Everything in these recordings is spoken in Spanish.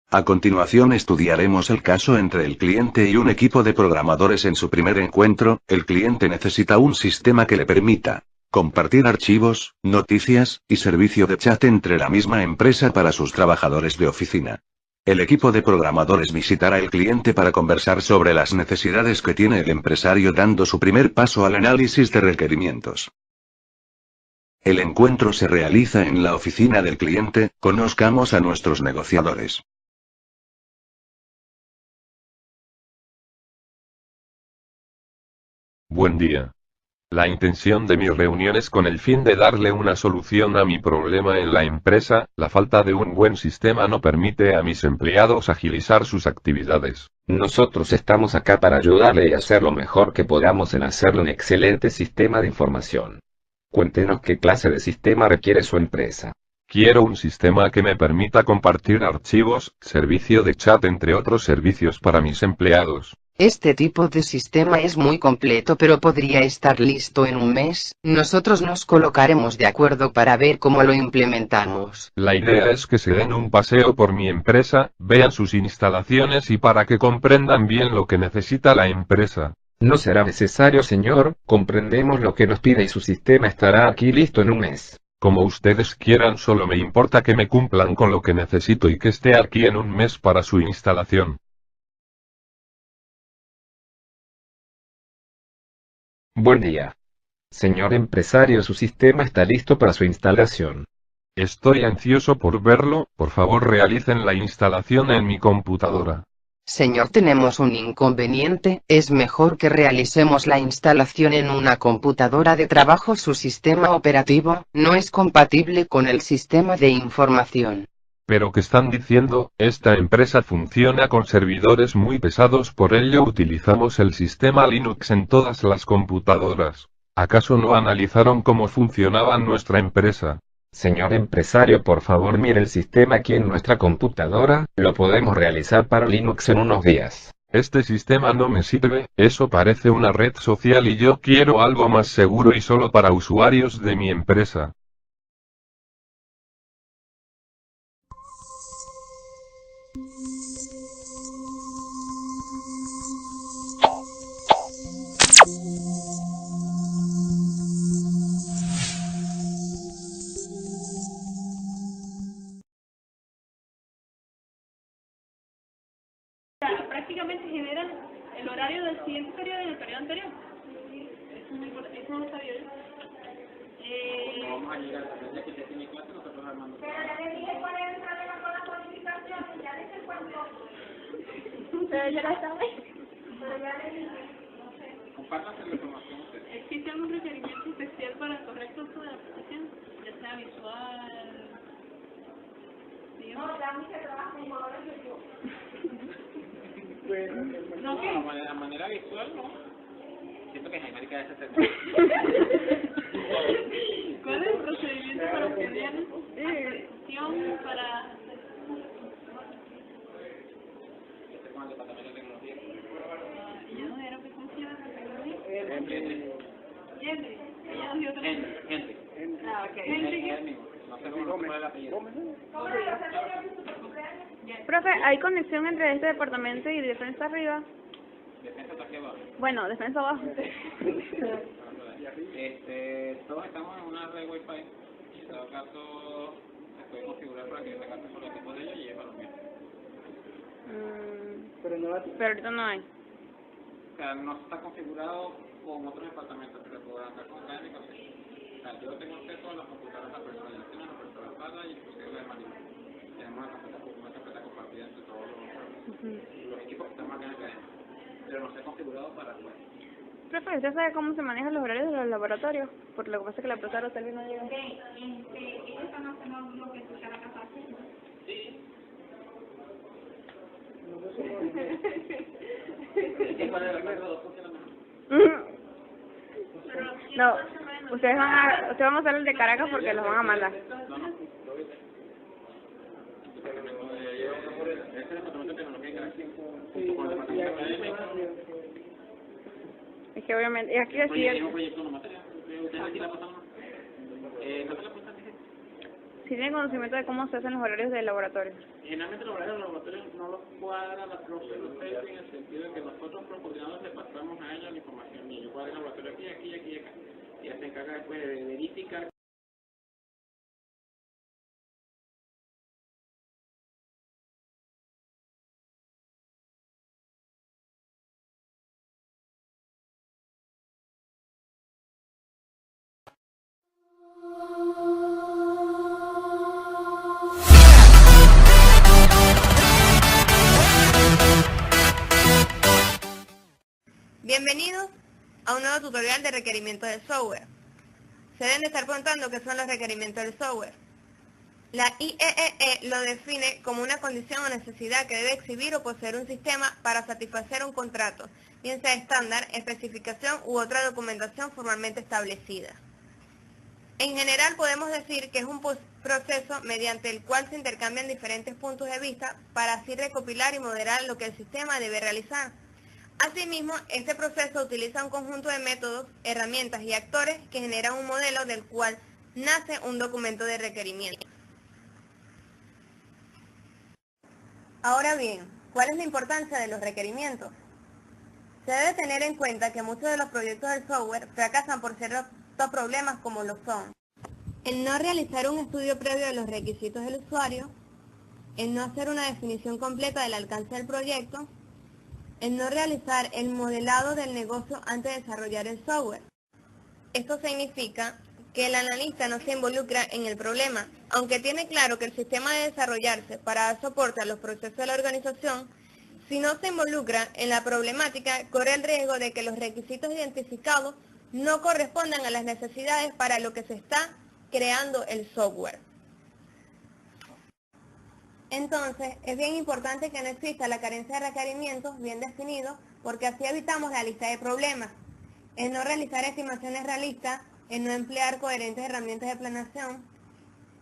A continuación estudiaremos el caso entre el cliente y un equipo de programadores en su primer encuentro. El cliente necesita un sistema que le permita compartir archivos, noticias, y servicio de chat entre la misma empresa para sus trabajadores de oficina. El equipo de programadores visitará al cliente para conversar sobre las necesidades que tiene el empresario, dando su primer paso al análisis de requerimientos. El encuentro se realiza en la oficina del cliente. Conozcamos a nuestros negociadores. Buen día. La intención de mi reunión es con el fin de darle una solución a mi problema en la empresa. La falta de un buen sistema no permite a mis empleados agilizar sus actividades. Nosotros estamos acá para ayudarle y hacer lo mejor que podamos en hacerle un excelente sistema de información. Cuéntenos qué clase de sistema requiere su empresa. Quiero un sistema que me permita compartir archivos, servicio de chat entre otros servicios para mis empleados. Este tipo de sistema es muy completo, pero podría estar listo en un mes. Nosotros nos colocaremos de acuerdo para ver cómo lo implementamos. La idea es que se den un paseo por mi empresa, vean sus instalaciones y para que comprendan bien lo que necesita la empresa. No será necesario, señor, comprendemos lo que nos pide y su sistema estará aquí listo en un mes. Como ustedes quieran, solo me importa que me cumplan con lo que necesito y que esté aquí en un mes para su instalación. Buen día. Señor empresario, su sistema está listo para su instalación. Estoy ansioso por verlo. Por favor, realicen la instalación en mi computadora. Señor, tenemos un inconveniente. Es mejor que realicemos la instalación en una computadora de trabajo. Su sistema operativo no es compatible con el sistema de información. ¿Pero qué están diciendo? Esta empresa funciona con servidores muy pesados, por ello utilizamos el sistema Linux en todas las computadoras. ¿Acaso no analizaron cómo funcionaba nuestra empresa? Señor empresario, por favor mire el sistema aquí en nuestra computadora. Lo podemos realizar para Linux en unos días. Este sistema no me sirve, eso parece una red social y yo quiero algo más seguro y solo para usuarios de mi empresa. Prácticamente generan el horario del siguiente periodo y del periodo anterior. Eso no importa, eso no lo sabía yo. Vamos a llegar a la que usted tiene clase, nosotros armando. Pero ya le dije cuál es el problema con la codificación, ya le hice el cuento. Pero ya la sabe. Pero ya le dije, no sé. Compártanse la información usted. ¿Existe algún requerimiento especial para el correcto uso de la aplicación? Ya sea visual. No, ya a mí se trabaja con colores de yo. No, ¿qué? De manera visual, ¿no? Siento que Jaime queda ese tema. ¿Cuál es el procedimiento para obtener autorización para...? Este con el departamento de tecnología. ¿Y ya no era que funciona la tecnología? Henry. Ella nos dio otro nombre. Henry. Ah, ok. Henry. No sé cómo es el apellido. Profe, ¿hay conexión entre este departamento y defensa arriba? ¿Defensa está aquí abajo? Bueno, defensa abajo. Todos estamos en una red Wi-Fi. En todo caso, se puede configurar para que se cargue por el equipo de ellos y lleve para los míos. Pero ahorita no hay. O sea, no está configurado con otros departamentos, pero puedo andar con técnicos. O sea, yo tengo acceso a las computadoras de la persona, yo tengo la persona sala y inclusive la de María. Tenemos una carpeta compartida entre todos los equipos que estamos acá en la cadena, pero no está configurado para el web. Profe, ¿usted sabe cómo se manejan los horarios de los laboratorios? Porque lo que pasa es que la profesora Selvi no llega. Ellos están haciendo lo que escucha la casa haciendo. Sí. ¿Y cuál es el acuerdo? ¿Funciona mejor? No, ustedes van a hacer el de Caracas porque los van a mandar. Es que obviamente, y aquí decía... Si tiene conocimiento de cómo se hacen los horarios del laboratorio. Generalmente los horarios de los laboratorios no los cuadra la profe de ustedes en el sentido de que nosotros los coordinadores le pasamos a ellos la información. Y yo cuadro el laboratorio aquí, aquí, aquí y acá. Y ella se encarga después de verificar. Bienvenidos a un nuevo tutorial de requerimientos del software. Se deben de estar preguntando qué son los requerimientos del software. La IEEE lo define como una condición o necesidad que debe exhibir o poseer un sistema para satisfacer un contrato, bien sea estándar, especificación u otra documentación formalmente establecida. En general podemos decir que es un proceso mediante el cual se intercambian diferentes puntos de vista para así recopilar y moderar lo que el sistema debe realizar. Asimismo, este proceso utiliza un conjunto de métodos, herramientas y actores que generan un modelo del cual nace un documento de requerimiento. Ahora bien, ¿cuál es la importancia de los requerimientos? Se debe tener en cuenta que muchos de los proyectos del software fracasan por ciertos problemas como lo son el no realizar un estudio previo de los requisitos del usuario, el no hacer una definición completa del alcance del proyecto, el no realizar el modelado del negocio antes de desarrollar el software. Esto significa que el analista no se involucra en el problema, aunque tiene claro que el sistema debe desarrollarse para dar soporte a los procesos de la organización. Si no se involucra en la problemática, corre el riesgo de que los requisitos identificados no correspondan a las necesidades para lo que se está creando el software. Entonces, es bien importante que no exista la carencia de requerimientos bien definidos, porque así evitamos la lista de problemas. El no realizar estimaciones realistas, el no emplear coherentes herramientas de planeación,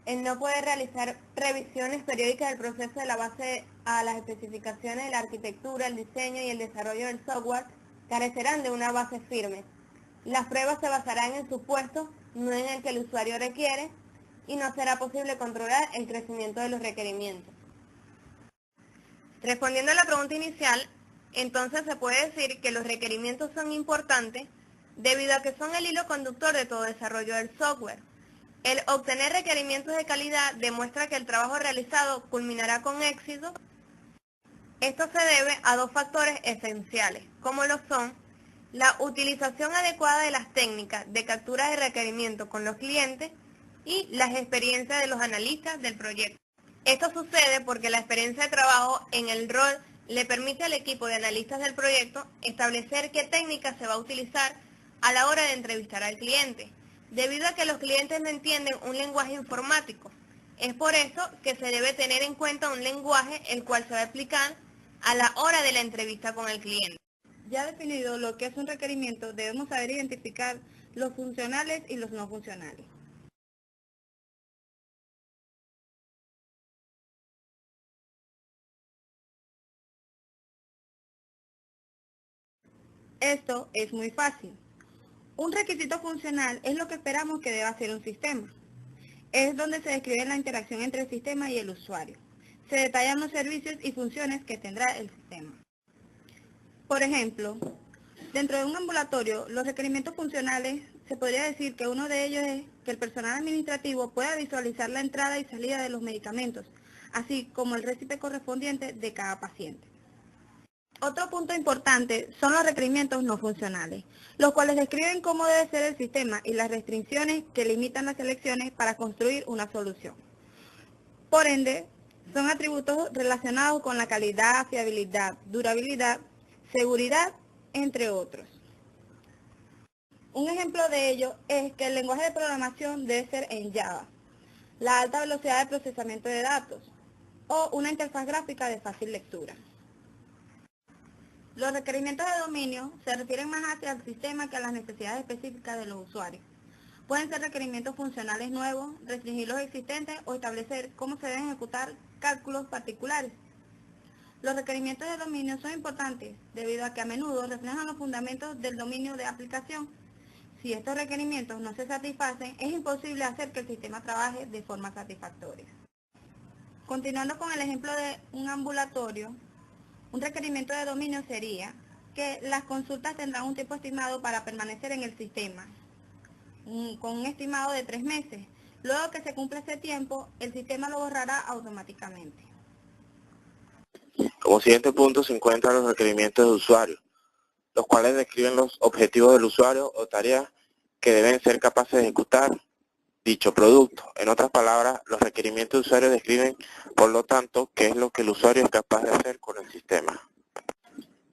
el no poder realizar revisiones periódicas del proceso de la base a las especificaciones de la arquitectura, el diseño y el desarrollo del software, carecerán de una base firme. Las pruebas se basarán en supuestos, no en el que el usuario requiere, y no será posible controlar el crecimiento de los requerimientos. Respondiendo a la pregunta inicial, entonces se puede decir que los requerimientos son importantes debido a que son el hilo conductor de todo desarrollo del software. El obtener requerimientos de calidad demuestra que el trabajo realizado culminará con éxito. Esto se debe a dos factores esenciales, como lo son la utilización adecuada de las técnicas de captura de requerimientos con los clientes y las experiencias de los analistas del proyecto. Esto sucede porque la experiencia de trabajo en el rol le permite al equipo de analistas del proyecto establecer qué técnica se va a utilizar a la hora de entrevistar al cliente, debido a que los clientes no entienden un lenguaje informático. Es por eso que se debe tener en cuenta un lenguaje el cual se va a aplicar a la hora de la entrevista con el cliente. Ya definido lo que es un requerimiento, debemos saber identificar los funcionales y los no funcionales. Esto es muy fácil. Un requisito funcional es lo que esperamos que deba hacer un sistema. Es donde se describe la interacción entre el sistema y el usuario. Se detallan los servicios y funciones que tendrá el sistema. Por ejemplo, dentro de un ambulatorio, los requerimientos funcionales, se podría decir que uno de ellos es que el personal administrativo pueda visualizar la entrada y salida de los medicamentos, así como el récipe correspondiente de cada paciente. Otro punto importante son los requerimientos no funcionales, los cuales describen cómo debe ser el sistema y las restricciones que limitan las selecciones para construir una solución. Por ende, son atributos relacionados con la calidad, fiabilidad, durabilidad, seguridad, entre otros. Un ejemplo de ello es que el lenguaje de programación debe ser en Java, la alta velocidad de procesamiento de datos o una interfaz gráfica de fácil lectura. Los requerimientos de dominio se refieren más hacia el sistema que a las necesidades específicas de los usuarios. Pueden ser requerimientos funcionales nuevos, restringir los existentes o establecer cómo se deben ejecutar cálculos particulares. Los requerimientos de dominio son importantes debido a que a menudo reflejan los fundamentos del dominio de aplicación. Si estos requerimientos no se satisfacen, es imposible hacer que el sistema trabaje de forma satisfactoria. Continuando con el ejemplo de un ambulatorio, un requerimiento de dominio sería que las consultas tendrán un tiempo estimado para permanecer en el sistema, con un estimado de 3 meses. Luego que se cumpla ese tiempo, el sistema lo borrará automáticamente. Como siguiente punto se encuentran los requerimientos de usuario, los cuales describen los objetivos del usuario o tareas que deben ser capaces de ejecutar dicho producto. En otras palabras, los requerimientos de usuario describen, por lo tanto, qué es lo que el usuario es capaz de hacer con el sistema.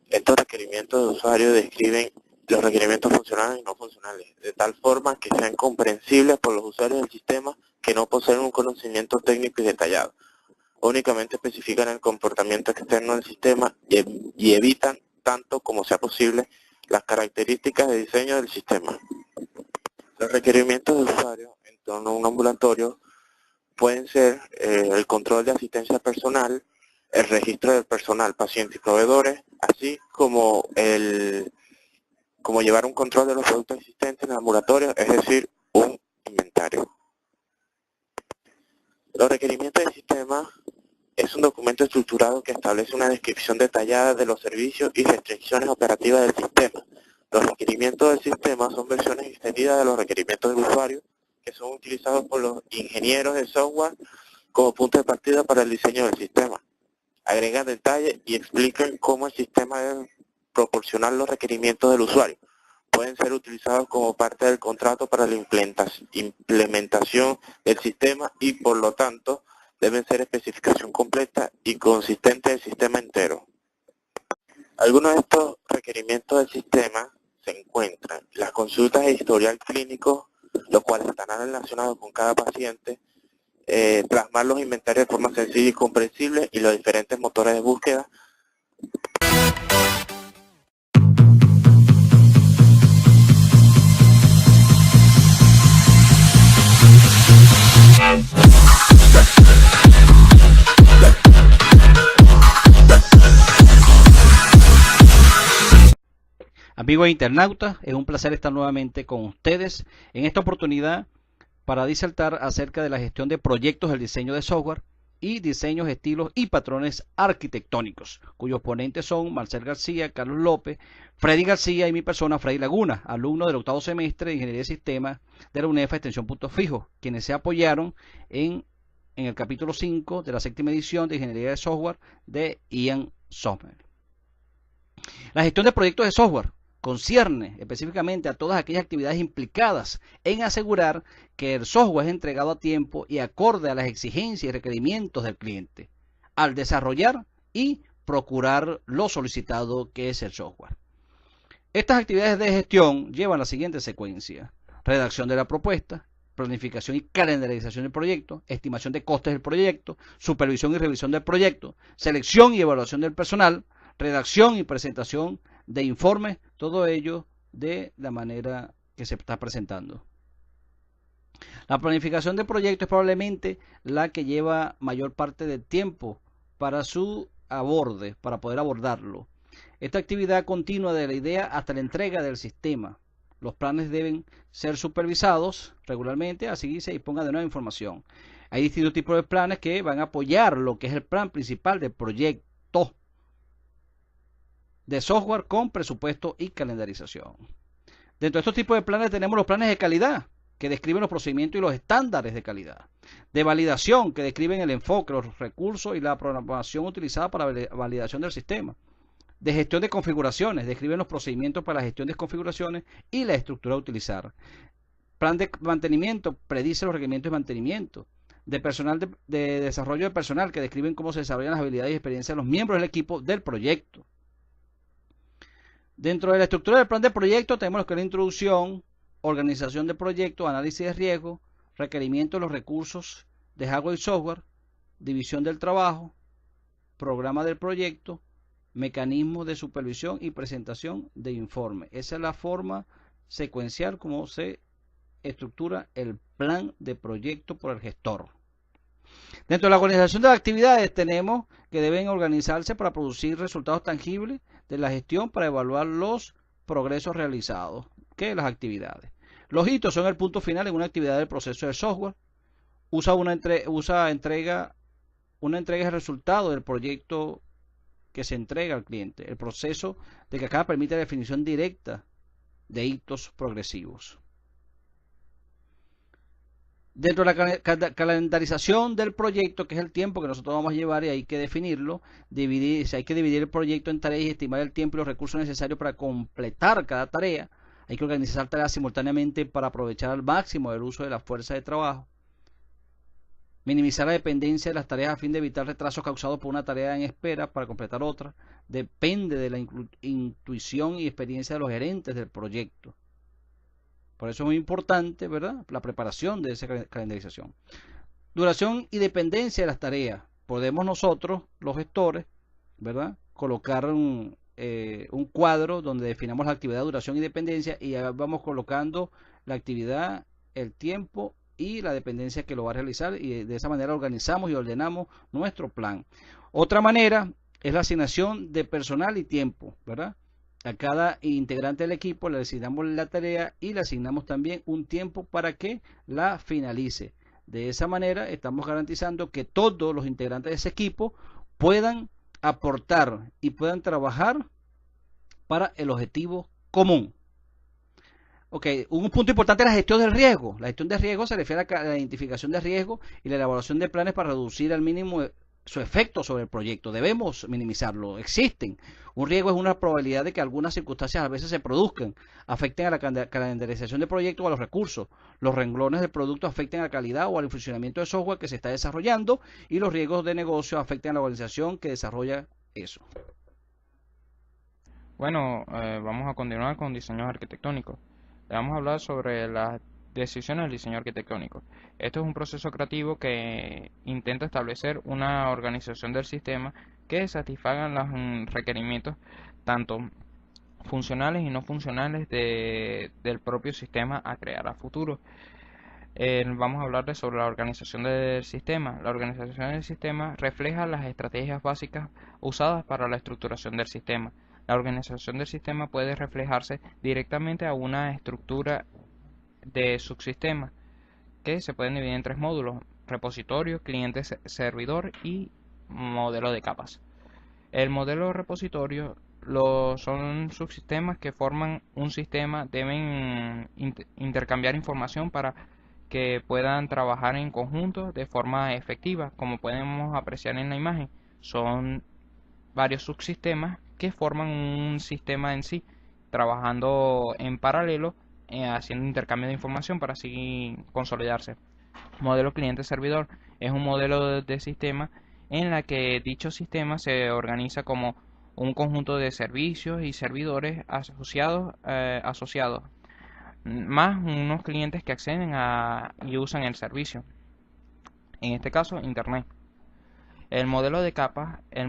Estos requerimientos de usuario describen los requerimientos funcionales y no funcionales, de tal forma que sean comprensibles por los usuarios del sistema que no poseen un conocimiento técnico y detallado. Únicamente especifican el comportamiento externo del sistema y evitan, tanto como sea posible, las características de diseño del sistema. Los requerimientos de usuario en torno a un ambulatorio pueden ser el control de asistencia personal, el registro del personal, pacientes y proveedores, así como llevar un control de los productos existentes en el ambulatorio, es decir, un inventario. Los requerimientos del sistema es un documento estructurado que establece una descripción detallada de los servicios y restricciones operativas del sistema. Los requerimientos del sistema son versiones extendidas de los requerimientos del usuario, que son utilizados por los ingenieros de software como punto de partida para el diseño del sistema. Agregan detalles y explican cómo el sistema debe proporcionar los requerimientos del usuario. Pueden ser utilizados como parte del contrato para la implementación del sistema y, por lo tanto, deben ser especificación completa y consistente del sistema entero. Algunos de estos requerimientos del sistema se encuentran las consultas de historial clínico, los cuales estarán relacionados con cada paciente, plasmar los inventarios de forma sencilla y comprensible y los diferentes motores de búsqueda. Amigos internautas, es un placer estar nuevamente con ustedes en esta oportunidad para disertar acerca de la gestión de proyectos del diseño de software y diseños, estilos y patrones arquitectónicos, cuyos ponentes son Marcel García, Carlos López, Freddy García y mi persona, Freddy Laguna, alumno del 8º semestre de Ingeniería de Sistemas de la UNEFA Extensión Puntos Fijos, quienes se apoyaron en el capítulo 5 de la 7ª edición de Ingeniería de Software de Ian Sommer. La gestión de proyectos de software concierne específicamente a todas aquellas actividades implicadas en asegurar que el software es entregado a tiempo y acorde a las exigencias y requerimientos del cliente, al desarrollar y procurar lo solicitado que es el software. Estas actividades de gestión llevan la siguiente secuencia: redacción de la propuesta, planificación y calendarización del proyecto, estimación de costes del proyecto, supervisión y revisión del proyecto, selección y evaluación del personal, redacción y presentación de informes, todo ello de la manera que se está presentando. La planificación del proyecto es probablemente la que lleva mayor parte del tiempo para su aborde, para poder abordarlo. Esta actividad continua de la idea hasta la entrega del sistema. Los planes deben ser supervisados regularmente, así se disponga de nueva información. Hay distintos tipos de planes que van a apoyar lo que es el plan principal del proyecto de software con presupuesto y calendarización. Dentro de estos tipos de planes tenemos los planes de calidad, que describen los procedimientos y los estándares de calidad. De validación, que describen el enfoque, los recursos y la programación utilizada para la validación del sistema. De gestión de configuraciones, describen los procedimientos para la gestión de configuraciones y la estructura a utilizar. Plan de mantenimiento, predice los requerimientos de mantenimiento. De personal de desarrollo de personal, que describen cómo se desarrollan las habilidades y experiencias de los miembros del equipo del proyecto. Dentro de la estructura del plan de proyecto tenemos lo que es la introducción, organización de proyecto, análisis de riesgo, requerimiento de los recursos de hardware y software, división del trabajo, programa del proyecto, mecanismos de supervisión y presentación de informe. Esa es la forma secuencial como se estructura el plan de proyecto por el gestor. Dentro de la organización de las actividades tenemos que deben organizarse para producir resultados tangibles de la gestión, para evaluar los progresos realizados, que las actividades. Los hitos son el punto final en una actividad del proceso del software. Una entrega es el resultado del proyecto que se entrega al cliente. El proceso de que acá permite la definición directa de hitos progresivos. Dentro de la calendarización del proyecto, que es el tiempo que nosotros vamos a llevar, y hay que definirlo, hay que dividir el proyecto en tareas y estimar el tiempo y los recursos necesarios para completar cada tarea. Hay que organizar tareas simultáneamente para aprovechar al máximo el uso de la fuerza de trabajo. Minimizar la dependencia de las tareas a fin de evitar retrasos causados por una tarea en espera para completar otra. Depende de la intuición y experiencia de los gerentes del proyecto. Por eso es muy importante, ¿verdad?, la preparación de esa calendarización. Duración y dependencia de las tareas. Podemos nosotros, los gestores, ¿verdad?, colocar un cuadro donde definamos la actividad, duración y dependencia, y vamos colocando la actividad, el tiempo y la dependencia que lo va a realizar, y de esa manera organizamos y ordenamos nuestro plan. Otra manera es la asignación de personal y tiempo, ¿verdad? A cada integrante del equipo le asignamos la tarea y le asignamos también un tiempo para que la finalice. De esa manera estamos garantizando que todos los integrantes de ese equipo puedan aportar y puedan trabajar para el objetivo común. Ok, un punto importante es la gestión del riesgo. La gestión de riesgo se refiere a la identificación de riesgo y la elaboración de planes para reducir al mínimo su efecto sobre el proyecto. Debemos minimizarlo. Existen. Un riesgo es una probabilidad de que algunas circunstancias a veces se produzcan, afecten a la calendarización del proyecto o a los recursos. Los renglones del producto afecten a la calidad o al funcionamiento del software que se está desarrollando, y los riesgos de negocio afecten a la organización que desarrolla eso. Bueno, vamos a continuar con diseños arquitectónicos. Le vamos a hablar sobre las decisiones del diseño arquitectónico. Esto es un proceso creativo que intenta establecer una organización del sistema que satisfaga los requerimientos tanto funcionales y no funcionales del propio sistema a crear a futuro. Vamos a hablar sobre la organización del sistema. La organización del sistema refleja las estrategias básicas usadas para la estructuración del sistema. La organización del sistema puede reflejarse directamente a una estructura de subsistemas que se pueden dividir en tres módulos: repositorio, cliente servidor y modelo de capas. El modelo repositorio son subsistemas que forman un sistema, deben intercambiar información para que puedan trabajar en conjunto de forma efectiva. Como podemos apreciar en la imagen, son varios subsistemas que forman un sistema en sí, trabajando en paralelo, haciendo intercambio de información para así consolidarse. Modelo cliente-servidor es un modelo de sistema en la que dicho sistema se organiza como un conjunto de servicios y servidores asociados, más unos clientes que acceden y usan el servicio, en este caso Internet. El modelo de capas es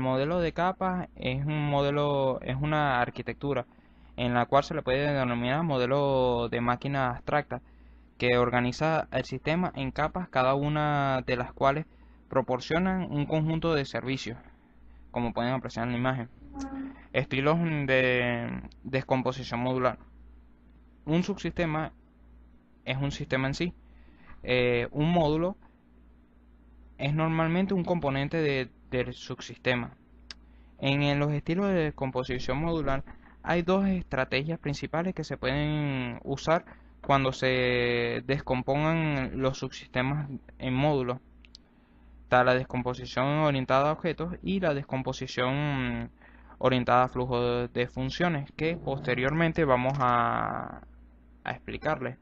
una arquitectura en la cual se le puede denominar modelo de máquina abstracta, que organiza el sistema en capas, cada una de las cuales proporcionan un conjunto de servicios, como pueden apreciar en la imagen. Estilos de descomposición modular. Un subsistema es un sistema en sí. Un módulo es normalmente un componente del subsistema. En los estilos de descomposición modular hay dos estrategias principales que se pueden usar cuando se descompongan los subsistemas en módulos. Está la descomposición orientada a objetos y la descomposición orientada a flujo de funciones, que posteriormente vamos a explicarles.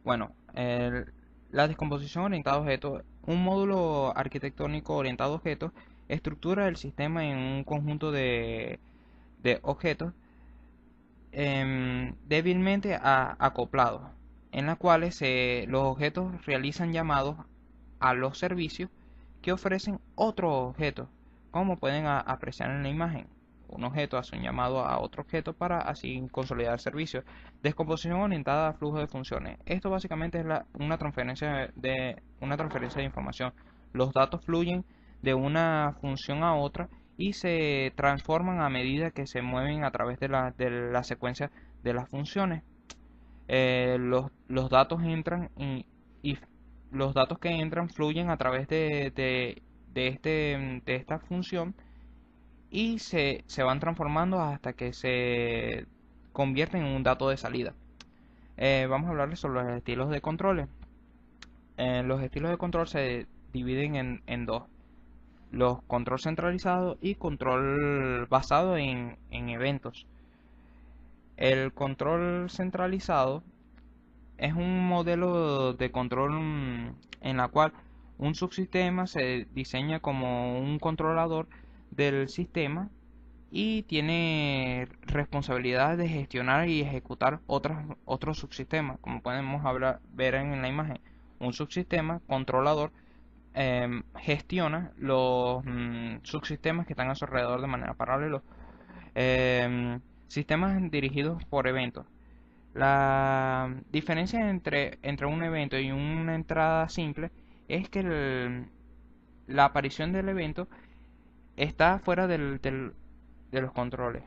Bueno, la descomposición orientada a objetos. Un módulo arquitectónico orientado a objetos estructura el sistema en un conjunto de objetos débilmente acoplados, en las cuales los objetos realizan llamados a los servicios que ofrecen otros objetos, como pueden apreciar en la imagen. Un objeto hace un llamado a otro objeto para así consolidar servicios. Descomposición orientada a flujo de funciones. Esto básicamente es una transferencia de información. Los datos fluyen de una función a otra y se transforman a medida que se mueven a través de la secuencia de las funciones. los datos entran y los datos que entran fluyen a través de esta función y se van transformando hasta que se convierten en un dato de salida. Vamos a hablarles sobre los estilos de controles. Los estilos de control se dividen en dos: los control centralizado y control basado en eventos. El control centralizado es un modelo de control en la cual un subsistema se diseña como un controlador del sistema y tiene responsabilidad de gestionar y ejecutar otros subsistemas, como podemos ver en la imagen. Un subsistema controlador gestiona los subsistemas que están a su alrededor de manera paralela. Sistemas dirigidos por eventos. La diferencia entre un evento y una entrada simple es que la aparición del evento está fuera de los controles.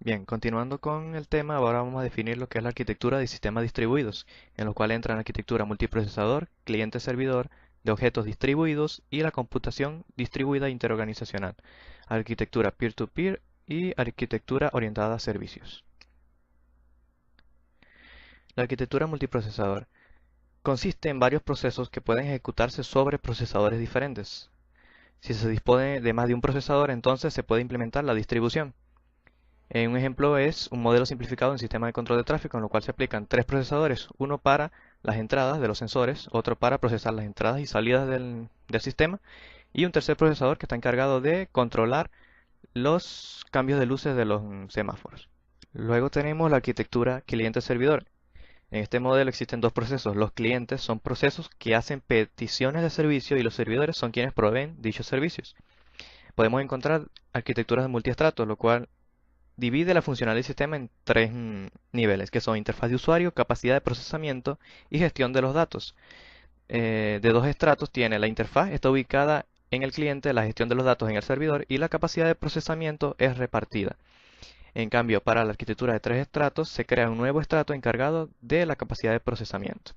Bien, continuando con el tema, ahora vamos a definir lo que es la arquitectura de sistemas distribuidos, en lo cual entran arquitectura multiprocesador, cliente-servidor, de objetos distribuidos y la computación distribuida interorganizacional, arquitectura peer-to-peer y arquitectura orientada a servicios. La arquitectura multiprocesador consiste en varios procesos que pueden ejecutarse sobre procesadores diferentes. Si se dispone de más de un procesador, entonces se puede implementar la distribución. Un ejemplo es un modelo simplificado en sistema de control de tráfico, en lo cual se aplican 3 procesadores, uno para las entradas de los sensores, otro para procesar las entradas y salidas del sistema, y un tercer procesador que está encargado de controlar los cambios de luces de los semáforos. Luego tenemos la arquitectura cliente-servidor. En este modelo existen dos procesos. Los clientes son procesos que hacen peticiones de servicio y los servidores son quienes proveen dichos servicios. Podemos encontrar arquitecturas de multiestratos, lo cual divide la funcionalidad del sistema en 3 niveles, que son interfaz de usuario, capacidad de procesamiento y gestión de los datos. De 2 estratos tiene la interfaz, está ubicada en el cliente, la gestión de los datos en el servidor y la capacidad de procesamiento es repartida. En cambio, para la arquitectura de 3 estratos se crea un nuevo estrato encargado de la capacidad de procesamiento.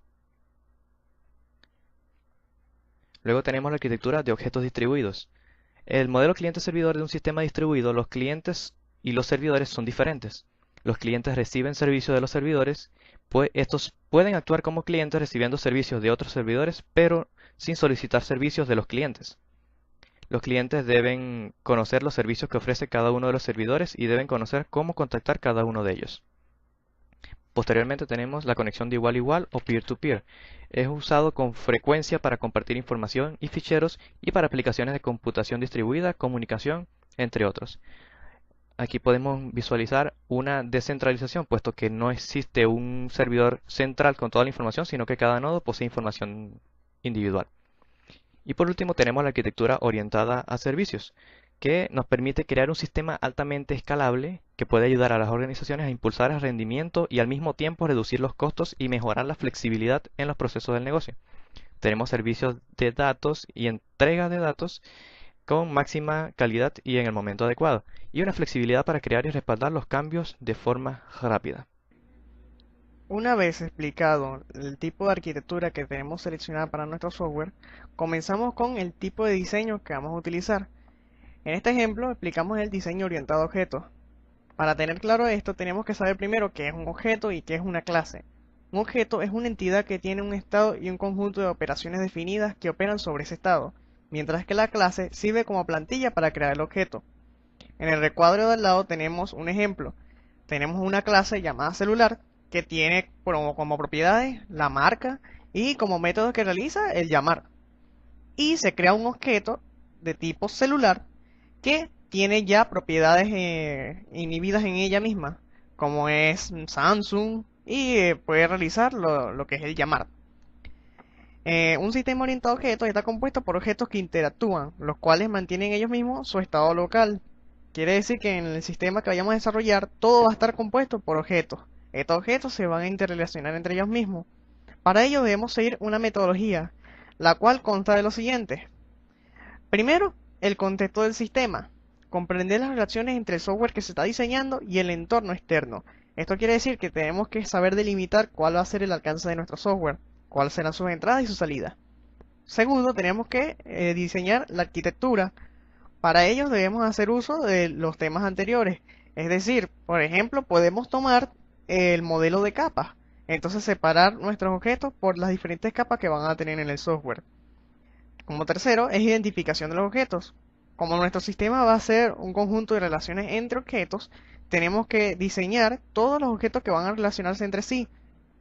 Luego tenemos la arquitectura de objetos distribuidos. El modelo cliente-servidor de un sistema distribuido, los clientes y los servidores son diferentes. Los clientes reciben servicios de los servidores, pues estos pueden actuar como clientes recibiendo servicios de otros servidores, pero sin solicitar servicios de los clientes. Los clientes deben conocer los servicios que ofrece cada uno de los servidores y deben conocer cómo contactar cada uno de ellos. Posteriormente tenemos la conexión de igual a igual o peer-to-peer. Es usado con frecuencia para compartir información y ficheros y para aplicaciones de computación distribuida, comunicación, entre otros. Aquí podemos visualizar una descentralización, puesto que no existe un servidor central con toda la información, sino que cada nodo posee información individual. Y por último tenemos la arquitectura orientada a servicios, que nos permite crear un sistema altamente escalable que puede ayudar a las organizaciones a impulsar el rendimiento y al mismo tiempo reducir los costos y mejorar la flexibilidad en los procesos del negocio. Tenemos servicios de datos y entrega de datos con máxima calidad y en el momento adecuado, y una flexibilidad para crear y respaldar los cambios de forma rápida. Una vez explicado el tipo de arquitectura que tenemos seleccionada para nuestro software, comenzamos con el tipo de diseño que vamos a utilizar. En este ejemplo explicamos el diseño orientado a objetos. Para tener claro esto, tenemos que saber primero qué es un objeto y qué es una clase. Un objeto es una entidad que tiene un estado y un conjunto de operaciones definidas que operan sobre ese estado, mientras que la clase sirve como plantilla para crear el objeto. En el recuadro del lado tenemos un ejemplo. Tenemos una clase llamada celular que tiene como propiedades la marca y como método que realiza el llamar. Y se crea un objeto de tipo celular que tiene ya propiedades inhibidas en ella misma, como es Samsung, y puede realizar lo que es el llamar. Un sistema orientado a objetos está compuesto por objetos que interactúan, los cuales mantienen ellos mismos su estado local. Quiere decir que en el sistema que vayamos a desarrollar, todo va a estar compuesto por objetos. Estos objetos se van a interrelacionar entre ellos mismos. Para ello debemos seguir una metodología, la cual consta de lo siguiente. Primero, el contexto del sistema. Comprender las relaciones entre el software que se está diseñando y el entorno externo. Esto quiere decir que tenemos que saber delimitar cuál va a ser el alcance de nuestro software, cuáles serán sus entradas y sus salidas. Segundo, tenemos que diseñar la arquitectura. Para ello debemos hacer uso de los temas anteriores. Es decir, por ejemplo, podemos tomar el modelo de capas. Entonces separar nuestros objetos por las diferentes capas que van a tener en el software. Como tercero, es identificación de los objetos. Como nuestro sistema va a ser un conjunto de relaciones entre objetos, tenemos que diseñar todos los objetos que van a relacionarse entre sí.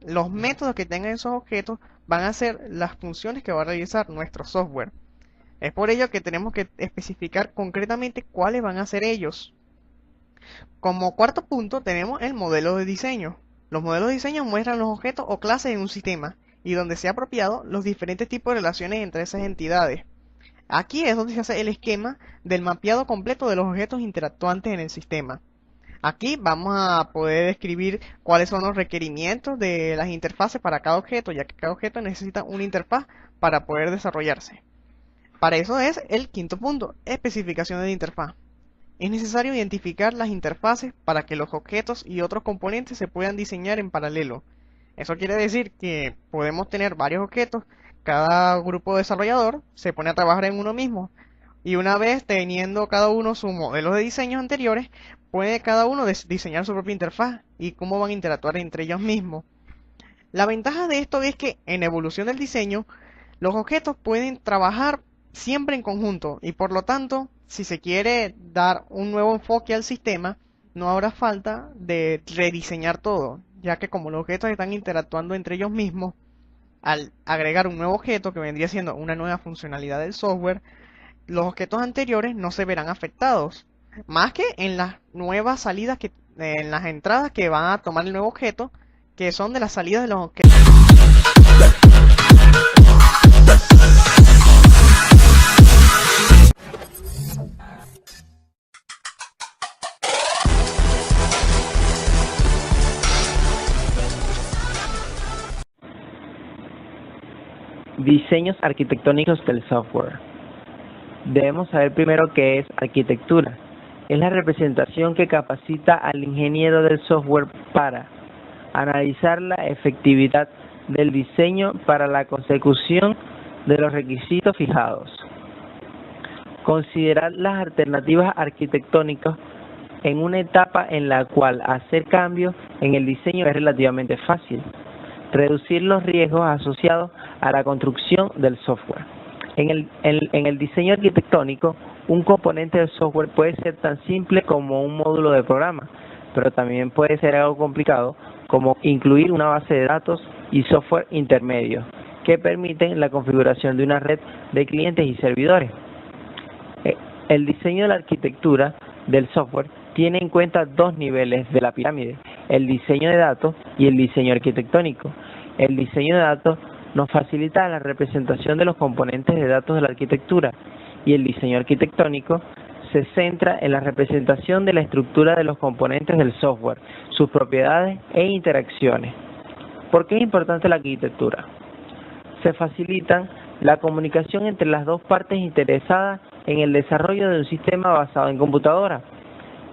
Los métodos que tengan esos objetos van a ser las funciones que va a realizar nuestro software. Es por ello que tenemos que especificar concretamente cuáles van a ser ellos. Como cuarto punto tenemos el modelo de diseño. Los modelos de diseño muestran los objetos o clases en un sistema y, donde sea apropiado, los diferentes tipos de relaciones entre esas entidades. Aquí es donde se hace el esquema del mapeado completo de los objetos interactuantes en el sistema. Aquí vamos a poder describir cuáles son los requerimientos de las interfaces para cada objeto, ya que cada objeto necesita una interfaz para poder desarrollarse. Para eso es el quinto punto, especificación de interfaz. Es necesario identificar las interfaces para que los objetos y otros componentes se puedan diseñar en paralelo. Eso quiere decir que podemos tener varios objetos, cada grupo desarrollador se pone a trabajar en uno mismo, y una vez teniendo cada uno sus modelos de diseños anteriores, puede cada uno diseñar su propia interfaz y cómo van a interactuar entre ellos mismos. La ventaja de esto es que en evolución del diseño, los objetos pueden trabajar siempre en conjunto y, por lo tanto, si se quiere dar un nuevo enfoque al sistema, no habrá falta de rediseñar todo, ya que como los objetos están interactuando entre ellos mismos, al agregar un nuevo objeto que vendría siendo una nueva funcionalidad del software, los objetos anteriores no se verán afectados, más que en las nuevas salidas, en las entradas que van a tomar el nuevo objeto, que son de las salidas de los objetos. Diseños arquitectónicos del software. Debemos saber primero qué es arquitectura. Es la representación que capacita al ingeniero del software para analizar la efectividad del diseño para la consecución de los requisitos fijados. Considerar las alternativas arquitectónicas en una etapa en la cual hacer cambios en el diseño es relativamente fácil. Reducir los riesgos asociados a la construcción del software. En el diseño arquitectónico, un componente del software puede ser tan simple como un módulo de programa, pero también puede ser algo complicado como incluir una base de datos y software intermedio que permiten la configuración de una red de clientes y servidores. El diseño de la arquitectura del software tiene en cuenta dos niveles de la pirámide: el diseño de datos y el diseño arquitectónico. El diseño de datos nos facilita la representación de los componentes de datos de la arquitectura, y el diseño arquitectónico se centra en la representación de la estructura de los componentes del software, sus propiedades e interacciones. ¿Por qué es importante la arquitectura? Se facilitan la comunicación entre las dos partes interesadas en el desarrollo de un sistema basado en computadora.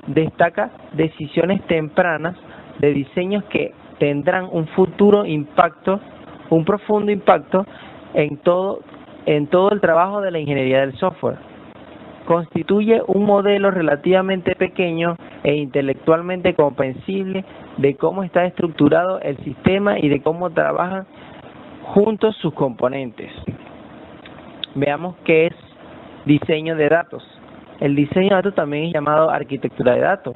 Destaca decisiones tempranas de diseños que tendrán un futuro impacto, un profundo impacto en todo el trabajo de la ingeniería del software. Constituye un modelo relativamente pequeño e intelectualmente comprensible de cómo está estructurado el sistema y de cómo trabajan juntos sus componentes. Veamos qué es diseño de datos. El diseño de datos también es llamado arquitectura de datos.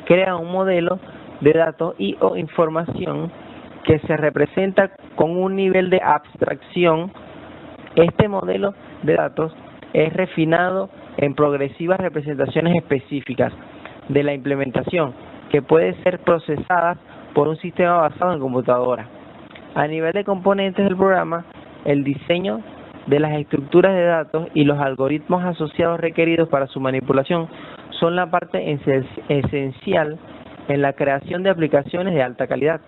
Crea un modelo de datos y o información que se representa con un nivel de abstracción. Este modelo de datos es refinado en progresivas representaciones específicas de la implementación que puede ser procesadas por un sistema basado en computadora. A nivel de componentes del programa, el diseño de las estructuras de datos y los algoritmos asociados requeridos para su manipulación son la parte esencial en la creación de aplicaciones de alta calidad.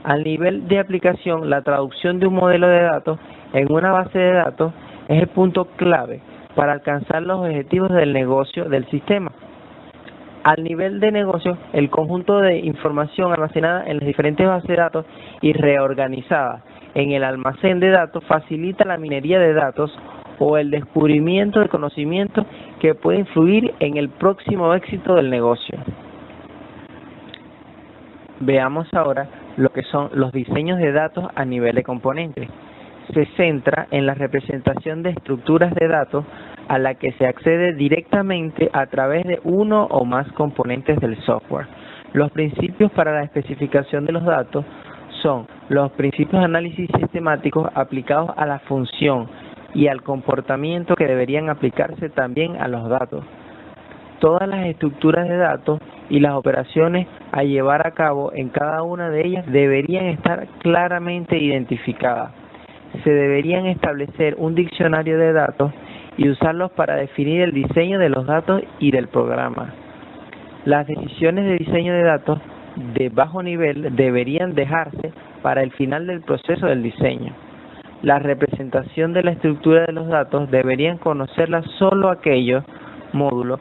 Al nivel de aplicación, la traducción de un modelo de datos en una base de datos es el punto clave para alcanzar los objetivos del negocio del sistema. Al nivel de negocio, el conjunto de información almacenada en las diferentes bases de datos y reorganizada en el almacén de datos facilita la minería de datos o el descubrimiento de conocimiento que puede influir en el próximo éxito del negocio. Veamos ahora lo que son los diseños de datos a nivel de componentes. Se centra en la representación de estructuras de datos a la que se accede directamente a través de uno o más componentes del software. Los principios para la especificación de los datos son los principios de análisis sistemáticos aplicados a la función y al comportamiento que deberían aplicarse también a los datos. Todas las estructuras de datos y las operaciones a llevar a cabo en cada una de ellas deberían estar claramente identificadas. Se deberían establecer un diccionario de datos y usarlos para definir el diseño de los datos y del programa. Las decisiones de diseño de datos de bajo nivel deberían dejarse para el final del proceso del diseño. La representación de la estructura de los datos deberían conocerla solo aquellos módulos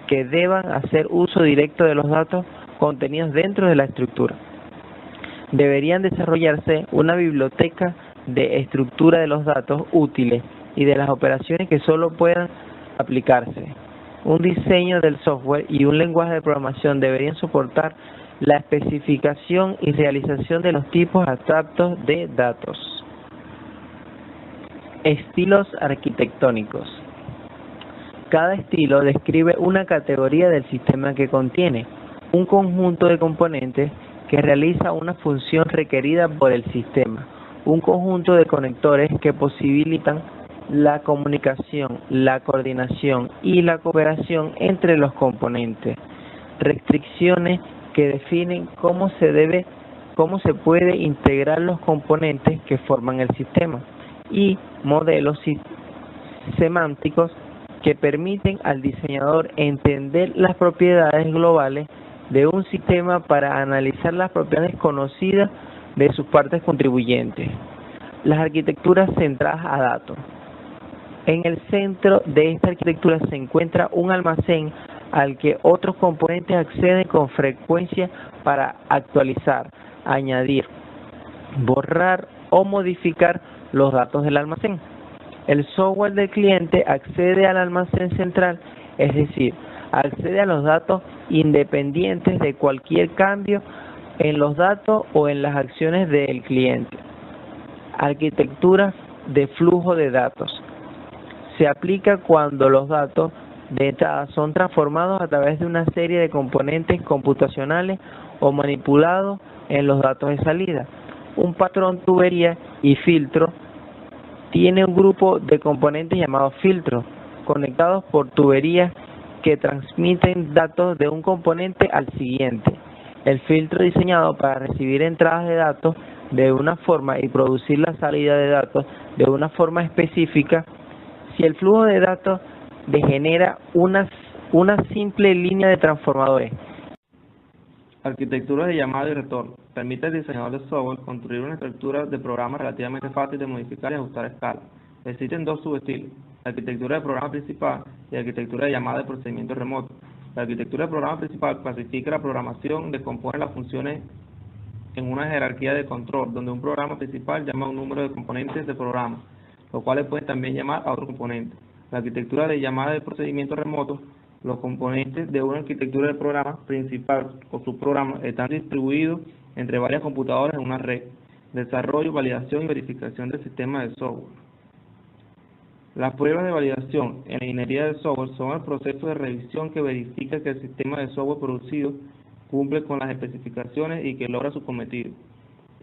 que deban hacer uso directo de los datos contenidos dentro de la estructura. Deberían desarrollarse una biblioteca de estructura de los datos útiles y de las operaciones que solo puedan aplicarse. Un diseño del software y un lenguaje de programación deberían soportar la especificación y realización de los tipos abstractos de datos. Estilos arquitectónicos. Cada estilo describe una categoría del sistema que contiene un conjunto de componentes que realiza una función requerida por el sistema, un conjunto de conectores que posibilitan la comunicación, la coordinación y la cooperación entre los componentes, restricciones que definen cómo se puede integrar los componentes que forman el sistema, y modelos semánticos que permiten al diseñador entender las propiedades globales de un sistema para analizar las propiedades conocidas de sus partes contribuyentes. Las arquitecturas centradas a datos. En el centro de esta arquitectura se encuentra un almacén al que otros componentes acceden con frecuencia para actualizar, añadir, borrar o modificar los datos del almacén. El software del cliente accede al almacén central, es decir, accede a los datos independientes de cualquier cambio en los datos o en las acciones del cliente. Arquitectura de flujo de datos. Se aplica cuando los datos de entrada son transformados a través de una serie de componentes computacionales o manipulados en los datos de salida. Un patrón tubería y filtro tiene un grupo de componentes llamados filtros, conectados por tuberías que transmiten datos de un componente al siguiente. El filtro diseñado para recibir entradas de datos de una forma y producir la salida de datos de una forma específica. Si el flujo de datos degenera una simple línea de transformadores. Arquitectura de llamada y retorno. Permite al diseñador de software construir una estructura de programa relativamente fácil de modificar y ajustar a escala. Existen dos subestilos: la arquitectura de programa principal y la arquitectura de llamada de procedimiento remoto. La arquitectura de programa principal clasifica la programación, descompone las funciones en una jerarquía de control, donde un programa principal llama a un número de componentes de programa, los cuales pueden también llamar a otro componente. La arquitectura de llamada de procedimiento remoto. Los componentes de una arquitectura de programa principal o subprograma están distribuidos entre varias computadoras en una red. Desarrollo, validación y verificación del sistema de software. Las pruebas de validación en la ingeniería de software son el proceso de revisión que verifica que el sistema de software producido cumple con las especificaciones y que logra su cometido.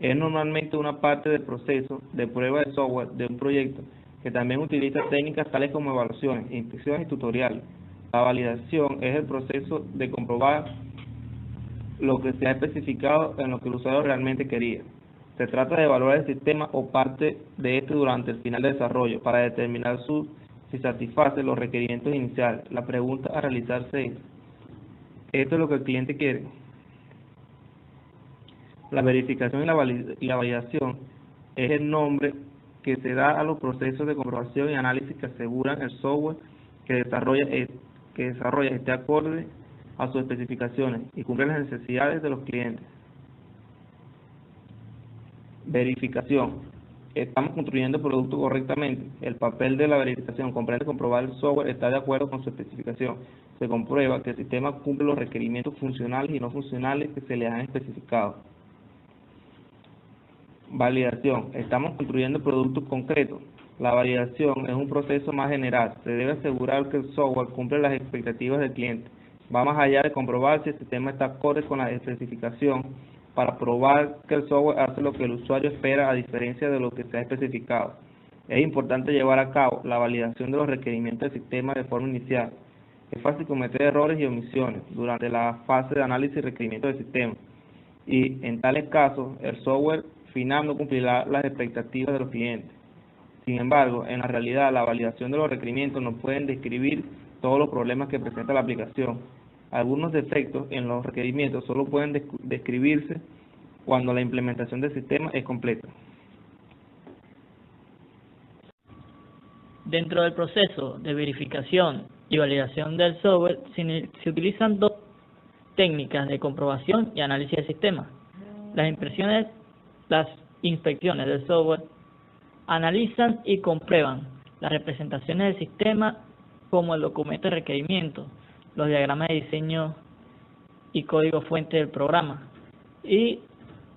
Es normalmente una parte del proceso de prueba de software de un proyecto que también utiliza técnicas tales como evaluaciones, inspecciones y tutoriales. La validación es el proceso de comprobar lo que se ha especificado en lo que el usuario realmente quería. Se trata de evaluar el sistema o parte de este durante el final del desarrollo para determinar si satisface los requerimientos iniciales. La pregunta a realizarse es: ¿esto es lo que el cliente quiere? La verificación y la validación es el nombre que se da a los procesos de comprobación y análisis que aseguran el software que desarrolla esté acorde a sus especificaciones y cumple las necesidades de los clientes. Verificación. Estamos construyendo el producto correctamente. El papel de la verificación comprende comprobar el software está de acuerdo con su especificación. Se comprueba que el sistema cumple los requerimientos funcionales y no funcionales que se le han especificado. Validación. Estamos construyendo el producto concreto. La validación es un proceso más general. Se debe asegurar que el software cumple las expectativas del cliente. Va más allá de comprobar si el sistema está acorde con la especificación para probar que el software hace lo que el usuario espera a diferencia de lo que se ha especificado. Es importante llevar a cabo la validación de los requerimientos del sistema de forma inicial. Es fácil cometer errores y omisiones durante la fase de análisis y requerimiento del sistema. Y en tales casos, el software final no cumplirá las expectativas de los clientes. Sin embargo, en la realidad, la validación de los requerimientos no pueden describir todos los problemas que presenta la aplicación. Algunos defectos en los requerimientos solo pueden describirse cuando la implementación del sistema es completa. Dentro del proceso de verificación y validación del software se utilizan dos técnicas de comprobación y análisis del sistema. Las inspecciones del software analizan y comprueban las representaciones del sistema como el documento de requerimiento, los diagramas de diseño y código fuente del programa, y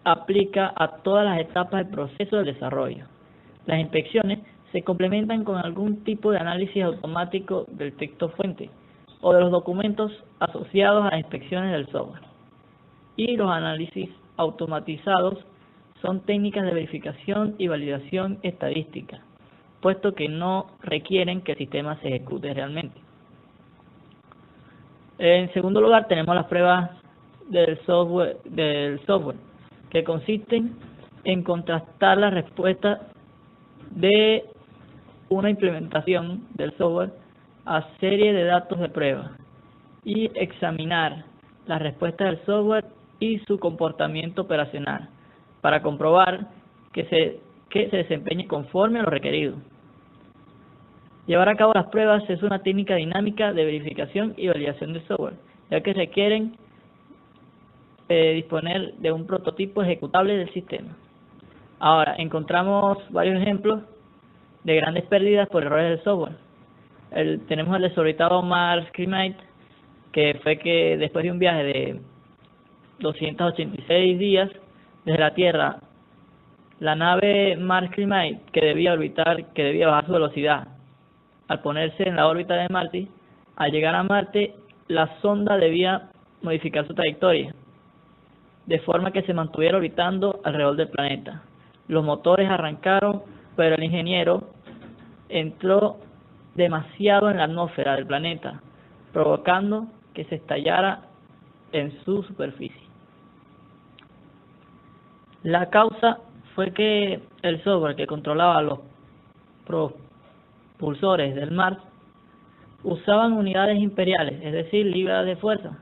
aplica a todas las etapas del proceso de desarrollo. Las inspecciones se complementan con algún tipo de análisis automático del texto fuente o de los documentos asociados a las inspecciones del software. Y los análisis automatizados son técnicas de verificación y validación estadística, puesto que no requieren que el sistema se ejecute realmente. En segundo lugar, tenemos las pruebas del software, que consisten en contrastar la respuesta de una implementación del software a serie de datos de prueba y examinar la respuesta del software y su comportamiento operacional para comprobar que se desempeñe conforme a lo requerido. Llevar a cabo las pruebas es una técnica dinámica de verificación y validación del software, ya que requieren disponer de un prototipo ejecutable del sistema. Ahora, encontramos varios ejemplos de grandes pérdidas por errores del software. Tenemos el desorbitado Mars Climate, que fue que después de un viaje de 286 días desde la Tierra, la nave Mars Climate, que debía bajar su velocidad, al ponerse en la órbita de Marte, al llegar a Marte, la sonda debía modificar su trayectoria, de forma que se mantuviera orbitando alrededor del planeta. Los motores arrancaron, pero el ingeniero entró demasiado en la atmósfera del planeta, provocando que se estallara en su superficie. La causa fue que el software que controlaba los propulsores del Mars usaban unidades imperiales, es decir, libras de fuerza,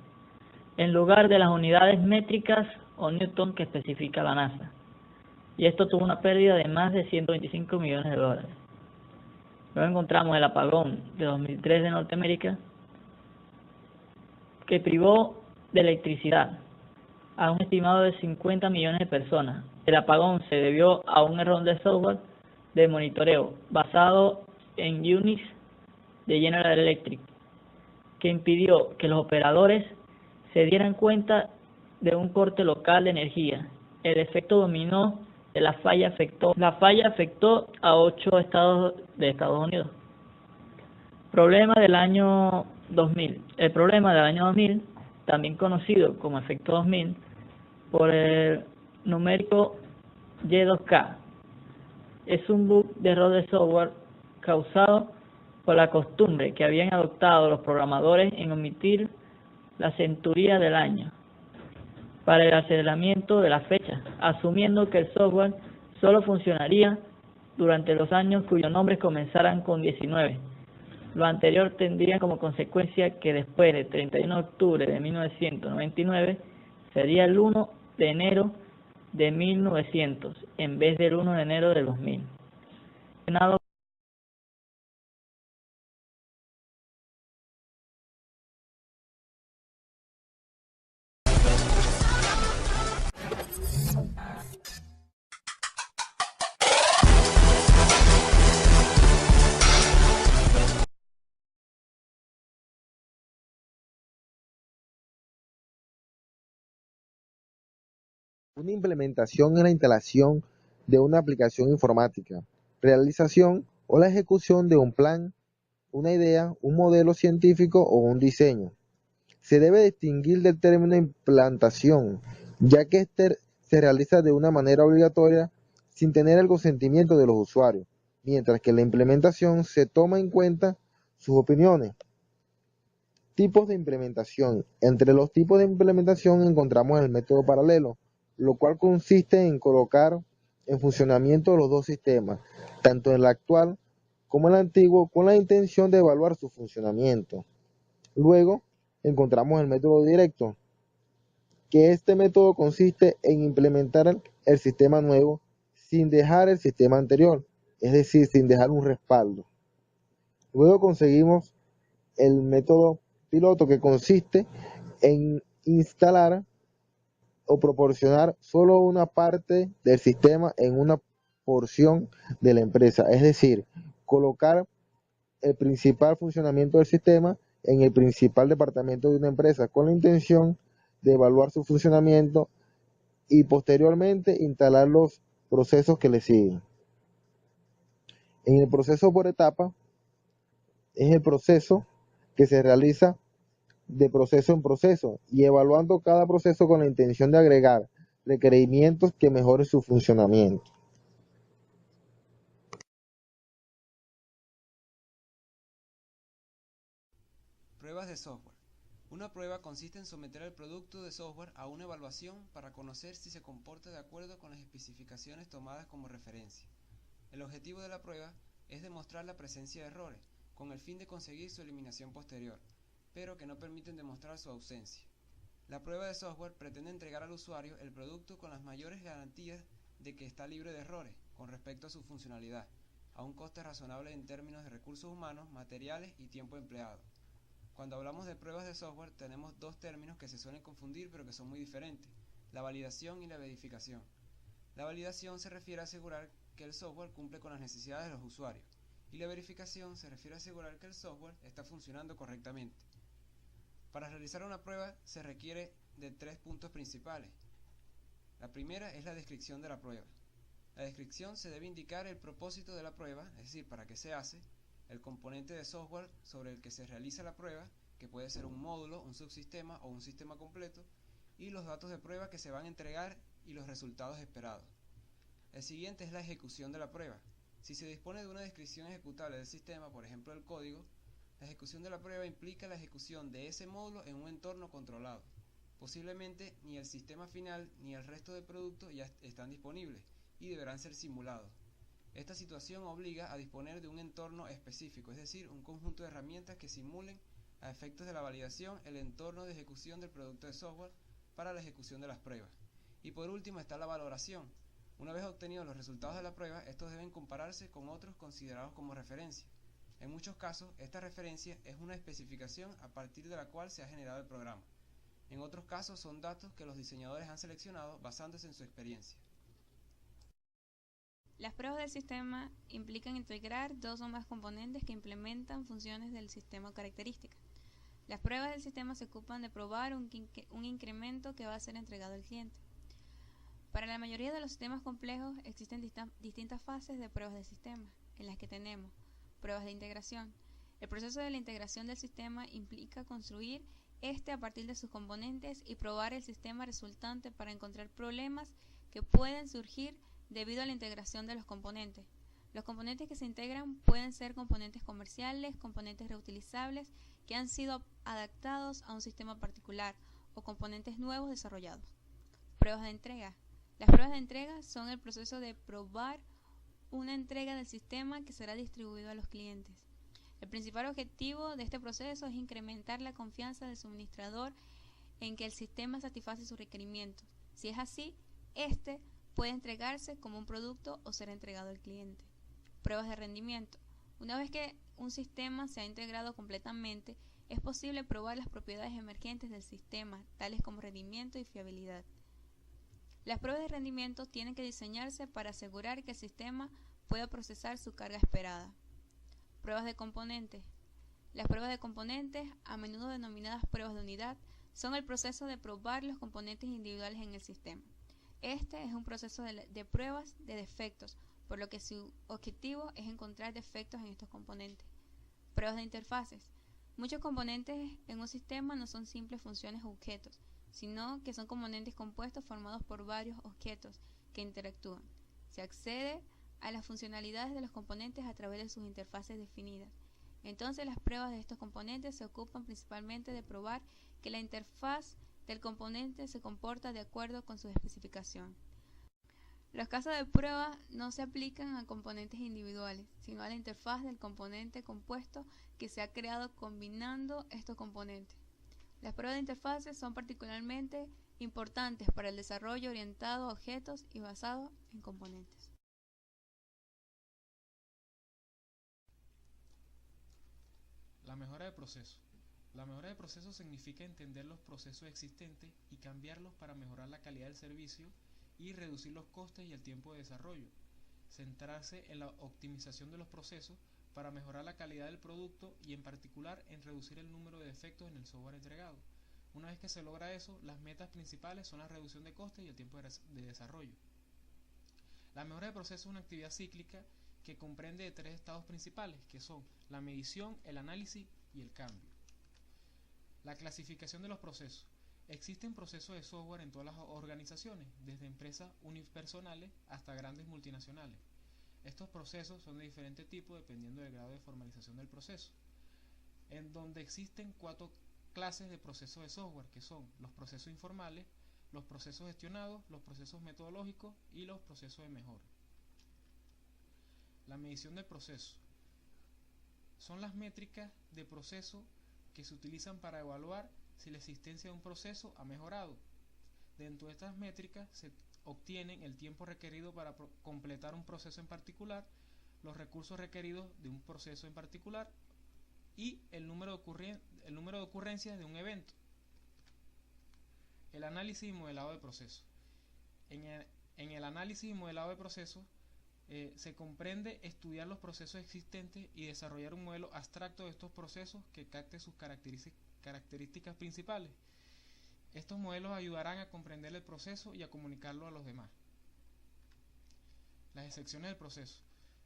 en lugar de las unidades métricas o newton que especifica la NASA. Y esto tuvo una pérdida de más de 125 millones de dólares. Luego encontramos el apagón de 2003 de Norteamérica, que privó de electricidad a un estimado de 50 millones de personas. El apagón se debió a un error de software de monitoreo basado en Unix de General Electric, que impidió que los operadores se dieran cuenta de un corte local de energía. El efecto dominó de la falla afectó a 8 estados de Estados Unidos. Problema del año 2000. El problema del año 2000, también conocido como efecto 2000, por el numérico Y2K, es un bug de error de software causado por la costumbre que habían adoptado los programadores en omitir la centuría del año para el aceleramiento de la fecha, asumiendo que el software solo funcionaría durante los años cuyos nombres comenzaran con 19. Lo anterior tendría como consecuencia que después del 31 de octubre de 1999 sería el 1 de enero de 1900 en vez del 1 de enero de 2000. Una implementación es la instalación de una aplicación informática, realización o la ejecución de un plan, una idea, un modelo científico o un diseño. Se debe distinguir del término implantación, ya que este se realiza de una manera obligatoria sin tener el consentimiento de los usuarios, mientras que la implementación se toma en cuenta sus opiniones. Tipos de implementación. Entre los tipos de implementación encontramos el método paralelo, lo cual consiste en colocar en funcionamiento los dos sistemas, tanto el actual como el antiguo, con la intención de evaluar su funcionamiento. Luego encontramos el método directo, que este método consiste en implementar el sistema nuevo sin dejar el sistema anterior, es decir, sin dejar un respaldo. Luego conseguimos el método piloto, que consiste en instalar o proporcionar solo una parte del sistema en una porción de la empresa, es decir, colocar el principal funcionamiento del sistema en el principal departamento de una empresa con la intención de evaluar su funcionamiento y posteriormente instalar los procesos que le siguen. En el proceso por etapa es el proceso que se realiza de proceso en proceso y evaluando cada proceso con la intención de agregar requerimientos que mejoren su funcionamiento. Pruebas de software. Una prueba consiste en someter el producto de software a una evaluación para conocer si se comporta de acuerdo con las especificaciones tomadas como referencia. El objetivo de la prueba es demostrar la presencia de errores, con el fin de conseguir su eliminación posterior, pero que no permiten demostrar su ausencia. La prueba de software pretende entregar al usuario el producto con las mayores garantías de que está libre de errores con respecto a su funcionalidad, a un coste razonable en términos de recursos humanos, materiales y tiempo empleado. Cuando hablamos de pruebas de software tenemos dos términos que se suelen confundir pero que son muy diferentes, la validación y la verificación. La validación se refiere a asegurar que el software cumple con las necesidades de los usuarios, y la verificación se refiere a asegurar que el software está funcionando correctamente. Para realizar una prueba se requiere de 3 puntos principales. La primera es la descripción de la prueba. La descripción se debe indicar el propósito de la prueba, es decir, para qué se hace, el componente de software sobre el que se realiza la prueba, que puede ser un módulo, un subsistema o un sistema completo, y los datos de prueba que se van a entregar y los resultados esperados. El siguiente es la ejecución de la prueba. Si se dispone de una descripción ejecutable del sistema, por ejemplo el código, la ejecución de la prueba implica la ejecución de ese módulo en un entorno controlado. Posiblemente ni el sistema final ni el resto del producto ya están disponibles y deberán ser simulados. Esta situación obliga a disponer de un entorno específico, es decir, un conjunto de herramientas que simulen a efectos de la validación el entorno de ejecución del producto de software para la ejecución de las pruebas. Y por último está la valoración. Una vez obtenidos los resultados de la prueba, estos deben compararse con otros considerados como referencia. En muchos casos, esta referencia es una especificación a partir de la cual se ha generado el programa. En otros casos son datos que los diseñadores han seleccionado basándose en su experiencia. Las pruebas del sistema implican integrar dos o más componentes que implementan funciones del sistema o características. Las pruebas del sistema se ocupan de probar un incremento que va a ser entregado al cliente. Para la mayoría de los sistemas complejos existen distintas fases de pruebas del sistema, en las que tenemos pruebas de integración. El proceso de la integración del sistema implica construir a partir de sus componentes y probar el sistema resultante para encontrar problemas que pueden surgir debido a la integración de los componentes. Los componentes que se integran pueden ser componentes comerciales, componentes reutilizables que han sido adaptados a un sistema particular o componentes nuevos desarrollados. Pruebas de entrega. Las pruebas de entrega son el proceso de probar una entrega del sistema que será distribuido a los clientes. El principal objetivo de este proceso es incrementar la confianza del suministrador en que el sistema satisface sus requerimientos. Si es así, este puede entregarse como un producto o ser entregado al cliente. Pruebas de rendimiento. Una vez que un sistema se ha integrado completamente, es posible probar las propiedades emergentes del sistema, tales como rendimiento y fiabilidad. Las pruebas de rendimiento tienen que diseñarse para asegurar que el sistema pueda procesar su carga esperada. Pruebas de componentes. Las pruebas de componentes, a menudo denominadas pruebas de unidad, son el proceso de probar los componentes individuales en el sistema. Este es un proceso de pruebas de defectos, por lo que su objetivo es encontrar defectos en estos componentes. Pruebas de interfaces. Muchos componentes en un sistema no son simples funciones o objetos, sino que son componentes compuestos formados por varios objetos que interactúan. Se accede a las funcionalidades de los componentes a través de sus interfaces definidas. Entonces, las pruebas de estos componentes se ocupan principalmente de probar que la interfaz del componente se comporta de acuerdo con su especificación. Los casos de prueba no se aplican a componentes individuales, sino a la interfaz del componente compuesto que se ha creado combinando estos componentes. Las pruebas de interfaces son particularmente importantes para el desarrollo orientado a objetos y basado en componentes. La mejora de proceso. La mejora de proceso significa entender los procesos existentes y cambiarlos para mejorar la calidad del servicio y reducir los costes y el tiempo de desarrollo. Centrarse en la optimización de los procesos para mejorar la calidad del producto y en particular en reducir el número de defectos en el software entregado. Una vez que se logra eso, las metas principales son la reducción de costes y el tiempo de desarrollo. La mejora de proceso es una actividad cíclica que comprende de 3 estados principales, que son la medición, el análisis y el cambio. La clasificación de los procesos. Existen procesos de software en todas las organizaciones, desde empresas unipersonales hasta grandes multinacionales. Estos procesos son de diferente tipo dependiendo del grado de formalización del proceso, en donde existen 4 clases de procesos de software, que son los procesos informales, los procesos gestionados, los procesos metodológicos y los procesos de mejora. La medición del proceso. Son las métricas de proceso que se utilizan para evaluar si la existencia de un proceso ha mejorado. Dentro de estas métricas se obtienen el tiempo requerido para completar un proceso en particular, los recursos requeridos de un proceso en particular y el número de ocurrencias de un evento. El análisis y modelado de procesos. En el análisis y modelado de procesos se comprende estudiar los procesos existentes y desarrollar un modelo abstracto de estos procesos que capte sus características principales. Estos modelos ayudarán a comprender el proceso y a comunicarlo a los demás. Las excepciones del proceso.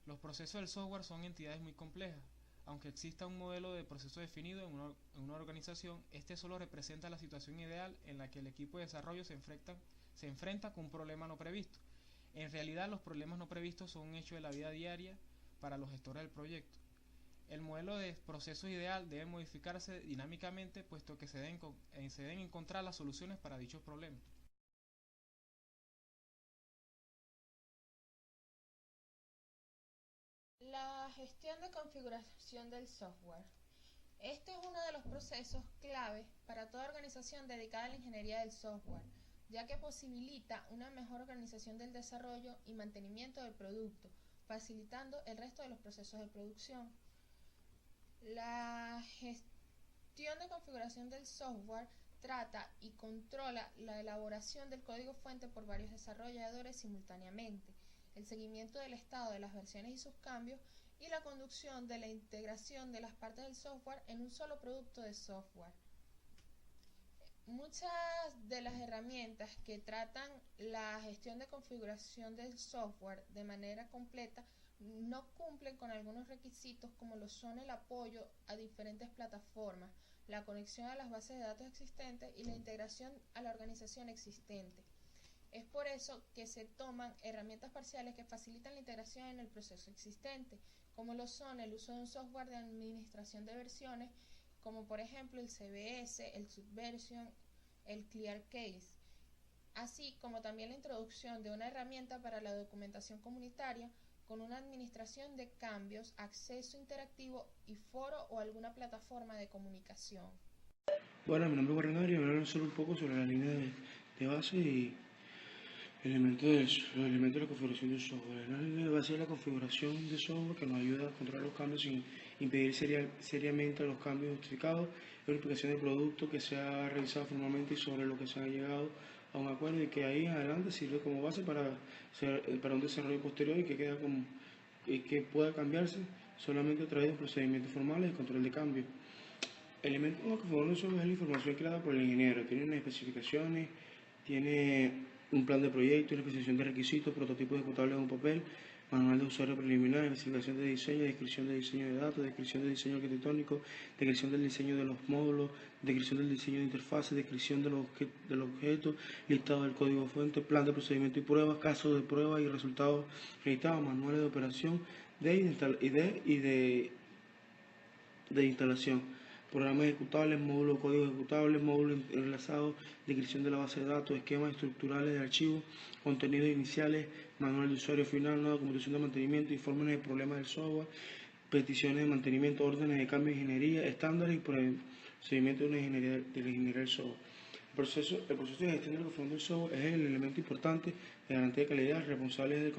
Los procesos del software son entidades muy complejas. Aunque exista un modelo de proceso definido en una organización, este solo representa la situación ideal en la que el equipo de desarrollo se enfrenta con un problema no previsto. En realidad, los problemas no previstos son un hecho de la vida diaria para los gestores del proyecto. El modelo de proceso ideal debe modificarse dinámicamente, puesto que se deben encontrar las soluciones para dichos problemas. La gestión de configuración del software. Este es uno de los procesos clave para toda organización dedicada a la ingeniería del software, ya que posibilita una mejor organización del desarrollo y mantenimiento del producto, facilitando el resto de los procesos de producción. La gestión de configuración del software trata y controla la elaboración del código fuente por varios desarrolladores simultáneamente, el seguimiento del estado de las versiones y sus cambios, y la conducción de la integración de las partes del software en un solo producto de software. Muchas de las herramientas que tratan la gestión de configuración del software de manera completa no cumplen con algunos requisitos, como lo son el apoyo a diferentes plataformas, la conexión a las bases de datos existentes y la integración a la organización existente. Es por eso que se toman herramientas parciales que facilitan la integración en el proceso existente, como lo son el uso de un software de administración de versiones, como por ejemplo el CVS, el Subversion, el ClearCase, así como también la introducción de una herramienta para la documentación comunitaria con una administración de cambios, acceso interactivo y foro o alguna plataforma de comunicación. Bueno, mi nombre es Guarnerio y voy a hablar solo un poco sobre la línea de base y elementos de la configuración del software. La línea de base es la configuración de software que nos ayuda a controlar los cambios sin impedir seriamente los cambios justificados. Es una explicación del producto que se ha revisado formalmente y sobre lo que se ha llegado a un acuerdo y que ahí en adelante sirve como base para un desarrollo posterior y que pueda cambiarse solamente a través de procedimientos formales de control de cambio. Elementos de configuración del software es la información creada por el ingeniero. Tiene unas especificaciones, tiene un plan de proyecto, especificación de requisitos, prototipos ejecutables en un papel, manual de usuario preliminar, especificación de diseño, descripción de diseño de datos, descripción de diseño arquitectónico, descripción del diseño de los módulos, descripción del diseño de interfaces, descripción del objeto, listado del código fuente, plan de procedimiento y pruebas, casos de prueba y resultados registrados, manuales de operación de instalación, programas ejecutables, módulos, códigos ejecutables, módulos enlazados, descripción de la base de datos, esquemas estructurales de archivos, contenidos iniciales, manual de usuario final, una documentación de mantenimiento, informes de problemas del software, peticiones de mantenimiento, órdenes de cambio de ingeniería, estándares y procedimientos de la ingeniería del software. El proceso de gestión de la configuración del software es el elemento importante de garantía de calidad, responsable de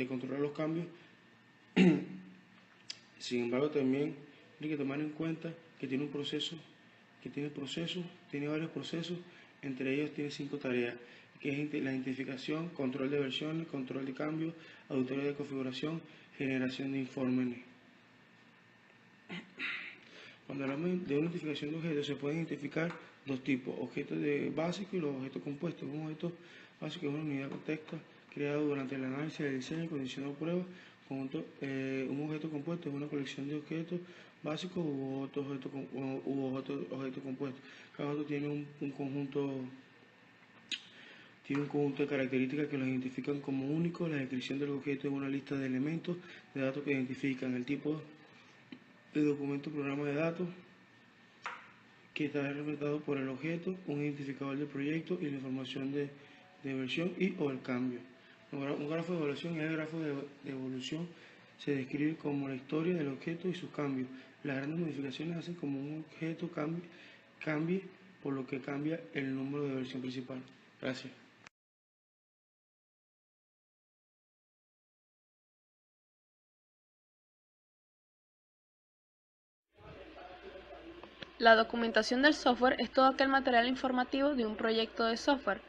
controlar los cambios. Sin embargo, también hay que tomar en cuenta que tiene varios procesos, entre ellos tiene 5 tareas, que es la identificación, control de versiones, control de cambios, auditoría de configuración, generación de informes. Cuando hablamos de una identificación de objetos, se pueden identificar dos tipos, objetos básicos y los objetos compuestos. Un objeto básico es una unidad de contexto creado durante el análisis del diseño y condición de prueba. Un objeto compuesto es una colección de objetos básicos u otros objetos compuestos. Cada objeto tiene un conjunto de características que los identifican como únicos. La descripción del objeto es una lista de elementos de datos que identifican el tipo de documento o programa de datos que está representado por el objeto, un identificador del proyecto y la información de versión y o el cambio. Un grafo de evaluación es el grafo de evolución. Se describe como la historia del objeto y sus cambios. Las grandes modificaciones hacen como un objeto cambie, por lo que cambia el número de versión principal. Gracias. La documentación del software es todo aquel material informativo de un proyecto de software.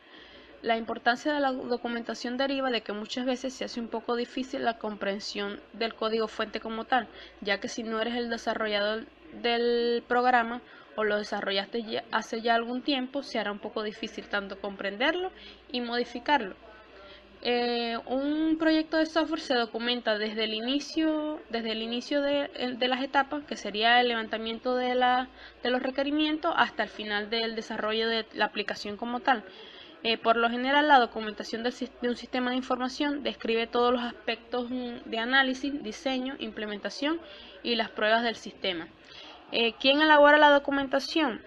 La importancia de la documentación deriva de que muchas veces se hace un poco difícil la comprensión del código fuente como tal, ya que si no eres el desarrollador del programa o lo desarrollaste hace ya algún tiempo, se hará un poco difícil tanto comprenderlo y modificarlo. Un proyecto de software se documenta desde el inicio de las etapas, que sería el levantamiento de los requerimientos, hasta el final del desarrollo de la aplicación como tal. Por lo general, la documentación de un sistema de información describe todos los aspectos de análisis, diseño, implementación y las pruebas del sistema. ¿Quién elabora la documentación?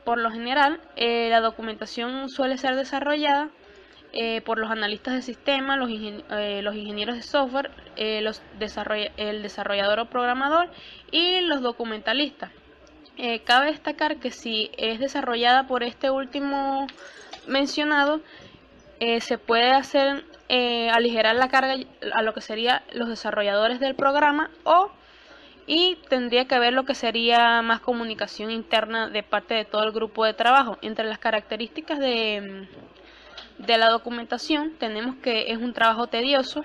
Por lo general, la documentación suele ser desarrollada por los analistas de sistema, los ingenieros de software, el desarrollador o programador y los documentalistas. Cabe destacar que si es desarrollada por este último mencionado, se puede hacer aligerar la carga a lo que serían los desarrolladores del programa y tendría que haber lo que sería más comunicación interna de parte de todo el grupo de trabajo. Entre las características de la documentación tenemos que es un trabajo tedioso,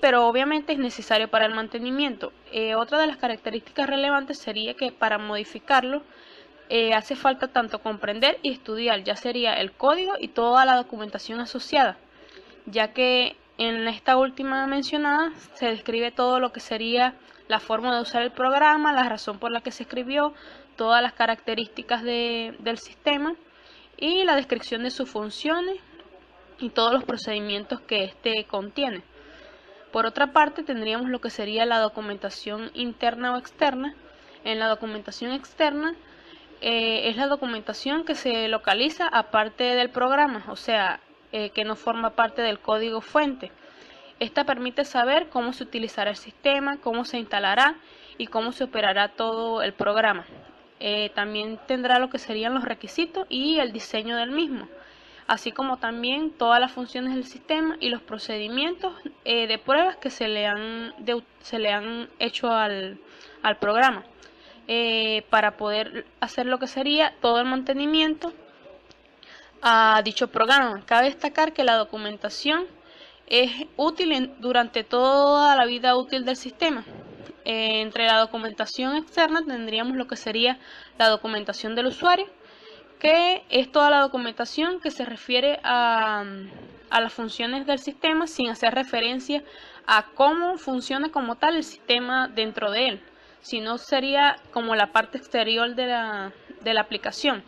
pero obviamente es necesario para el mantenimiento. Otra de las características relevantes sería que para modificarlo hace falta tanto comprender y estudiar, ya sería el código y toda la documentación asociada, ya que en esta última mencionada se describe todo lo que sería la forma de usar el programa, la razón por la que se escribió, todas las características del sistema y la descripción de sus funciones y todos los procedimientos que éste contiene. Por otra parte, tendríamos lo que sería la documentación interna o externa. En la documentación externa es la documentación que se localiza aparte del programa, o sea, que no forma parte del código fuente. Esta permite saber cómo se utilizará el sistema, cómo se instalará y cómo se operará todo el programa. También tendrá lo que serían los requisitos y el diseño del mismo, así como también todas las funciones del sistema y los procedimientos de pruebas que se le han hecho al programa. Para poder hacer lo que sería todo el mantenimiento a dicho programa. Cabe destacar que la documentación es útil durante toda la vida útil del sistema. Entre la documentación externa tendríamos lo que sería la documentación del usuario, que es toda la documentación que se refiere a las funciones del sistema sin hacer referencia a cómo funciona como tal el sistema dentro de él, sino sería como la parte exterior de la aplicación.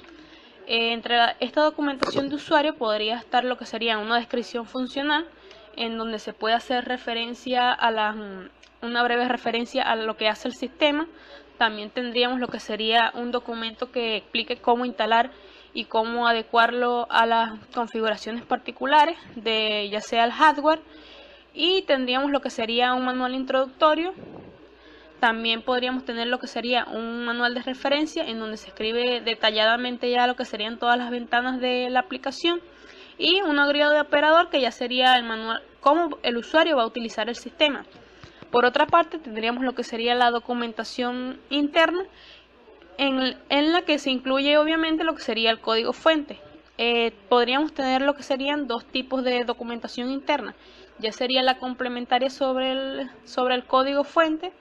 Entre esta documentación de usuario podría estar lo que sería una descripción funcional, en donde se puede hacer referencia a una breve referencia a lo que hace el sistema. También tendríamos lo que sería un documento que explique cómo instalar y cómo adecuarlo a las configuraciones particulares de ya sea el hardware, y tendríamos lo que sería un manual introductorio. También podríamos tener lo que sería un manual de referencia en donde se escribe detalladamente ya lo que serían todas las ventanas de la aplicación, y una guía de operador que ya sería el manual cómo el usuario va a utilizar el sistema. Por otra parte, tendríamos lo que sería la documentación interna, en la que se incluye obviamente lo que sería el código fuente. Podríamos tener lo que serían dos tipos de documentación interna. Ya sería la complementaria sobre el código fuente,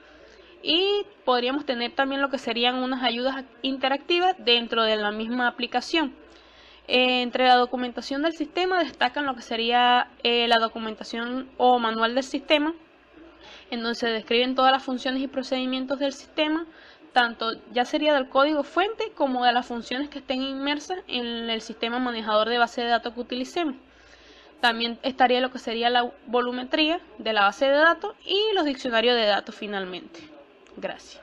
y podríamos tener también lo que serían unas ayudas interactivas dentro de la misma aplicación. Entre la documentación del sistema destacan lo que sería la documentación o manual del sistema, en donde se describen todas las funciones y procedimientos del sistema, tanto ya sería del código fuente como de las funciones que estén inmersas en el sistema manejador de base de datos que utilicemos. También estaría lo que sería la volumetría de la base de datos y los diccionarios de datos finalmente. Gracias.